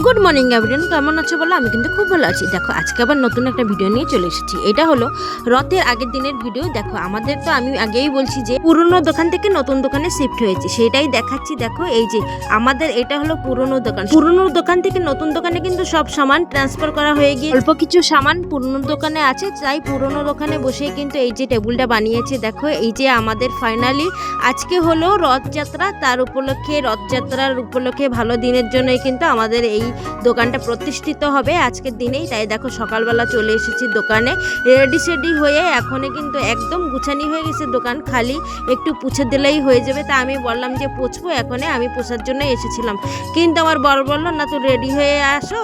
Good morning everyone, কেমন আছো বলো? আমি কিন্তু খুব ভালো আছি। দেখো আজকে আবার নতুন একটা ভিডিও নিয়ে চলে এসেছি। এটা হলো রথের আগের দিনের ভিডিও। দেখো আমাদের তো আমি আগেই বলছি যে পুরনো দোকান থেকে নতুন দোকানে শিফট হয়েছে, সেটাই দেখাচ্ছি। দেখো এই যে আমাদের এটা হলো পুরনো দোকান। পুরনো দোকান থেকে নতুন দোকানে কিন্তু সব সামান ট্রান্সফার করা হয়ে গিয়ে অল্প কিছু সামান পুরনো দোকানে আছে, তাই পুরনো দোকানে বসে কিন্তু এই যে টেবিলটা বানিয়েছে। দেখো এই যে আমাদের ফাইনালি আজকে হলো রথযাত্রা, তার উপলক্ষে রথযাত্রার উপলক্ষে ভালো দিনের জন্যই কিন্তু আমাদের এই দোকানটা প্রতিষ্ঠিত হবে আজকের দিনেই। তাই দেখো সকালবেলা চলে এসেছি দোকানে, রেডি সেডি হয়ে এখনই কিন্তু একদম গুছানি হয়ে গেছে দোকান, খালি একটু পুছে দিলেই হয়ে যাবে। তা আমি বললাম যে পুছবো, এখনই আমি পোছার জন্য এসেছিলাম, কিন্তু আমার বর বললো না, তো রেডি হয়ে আসো,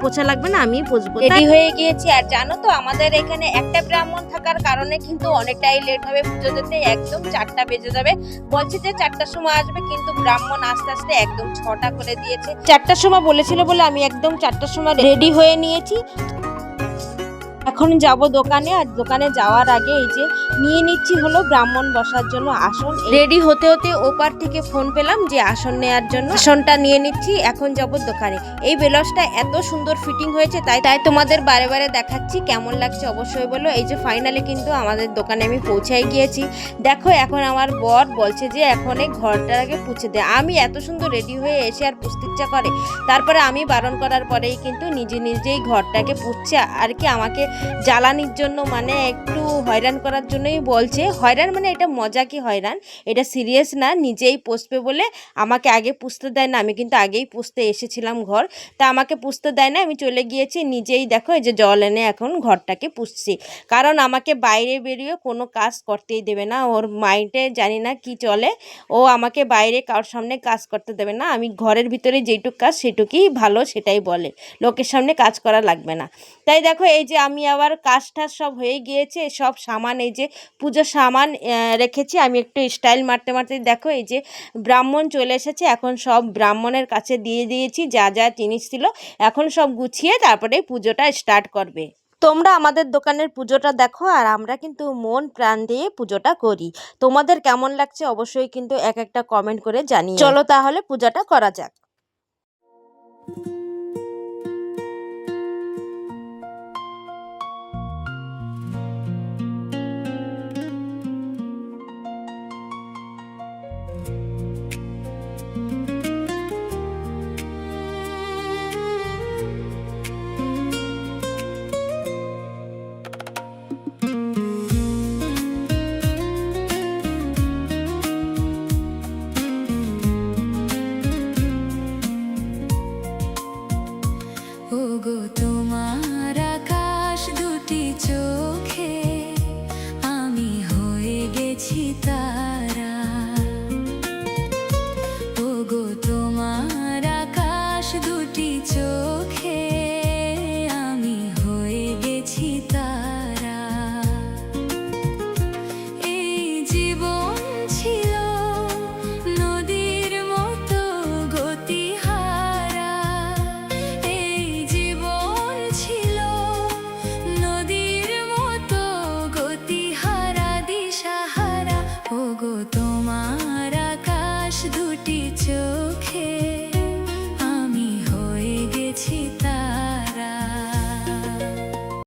পোছা লাগবে না, আমি পুছবো। রেডি হয়ে গিয়েছি। আর জানো তো আমাদের এখানে একটা ব্রাহ্মণ থাকার কারণে কিন্তু অনেকটাই লেট হবে পুজো দিতে, একদম 4টা বেজে যাবে। বলছে যে 4টার সময় আসবে, কিন্তু ব্রাহ্মণ আস্তে আস্তে একদম 6টা করে দিয়েছে। 4টার সময় বলেছিল বলে আমি একদম 4টার সময় রেডি হয়ে নিয়েছি। এখন যাব দোকানে, আর দোকানে যাওয়ার আগে এই যে নিয়ে নিচ্ছি হলো ব্রাহ্মণ বসার জন্য আসন। রেডি হতে হতে ওপার থেকে ফোন পেলাম যে আসন নেওয়ার জন্য, আসনটা নিয়ে নিচ্ছি। এখন যাব দোকানে। এই ব্লাউজটা এত সুন্দর ফিটিং হয়েছে, তাই তোমাদের বারে বারে দেখাচ্ছি, কেমন লাগছে অবশ্যই বলো। এই যে ফাইনালি কিন্তু আমাদের দোকানে আমি পৌঁছাই গিয়েছি। দেখো এখন আমার বর বলছে যে এখন এই ঘরটার আগে পুছে দে। আমি এত সুন্দর রেডি হয়ে এসে আর পুছতে ইচ্ছা করে? তারপরে আমি বারণ করার পরেই কিন্তু নিজেই ঘরটাকে পুছছে আর কি, আমাকে জ্বালানির জন্য, মানে একটু হয়রান করার জন্যই বলছে। হয়রান মানে এটা মজা কি হয়রান, এটা সিরিয়াস না। নিজেই পুষবে বলে আমাকে আগে পুষতে দেয় না। আমি কিন্তু আগেই পুষতে এসেছিলাম ঘর, তা আমাকে পুষতে দেয় না। আমি চলে গিয়েছি নিজেই। দেখো এই যে জল এনে এখন ঘরটাকে পুষছি, কারণ আমাকে বাইরে বেরিয়ে কোনো কাজ করতেই দেবে না। ওর মাইন্ডে জানি না কি চলে, ও আমাকে বাইরে কারোর সামনে কাজ করতে দেবে না। আমি ঘরের ভিতরে যেটুক কাজ সেটুকুই ভালো, সেটাই বলে, লোকের সামনে কাজ করা লাগবে না। তাই দেখো এই যে আমি আবার কাজটা সব হয়ে গিয়েছে, সব সামান এই যে পুজোর সামান রেখেছি। আমি একটু স্টাইল মারতে মারতে দেখো এই যে ব্রাহ্মণ চলে এসেছে। এখন সব ব্রাহ্মণের কাছে দিয়ে দিয়েছি যা যা জিনিস ছিল, এখন সব গুছিয়ে তারপরে পুজোটা স্টার্ট করবে। তোমরা আমাদের দোকানের পুজোটা দেখো, আর আমরা কিন্তু মন প্রাণ দিয়ে পুজোটা করি। তোমাদের কেমন লাগছে অবশ্যই কিন্তু এক একটা কমেন্ট করে জানিও। চলো তাহলে পূজাটা করা যাক। ওগো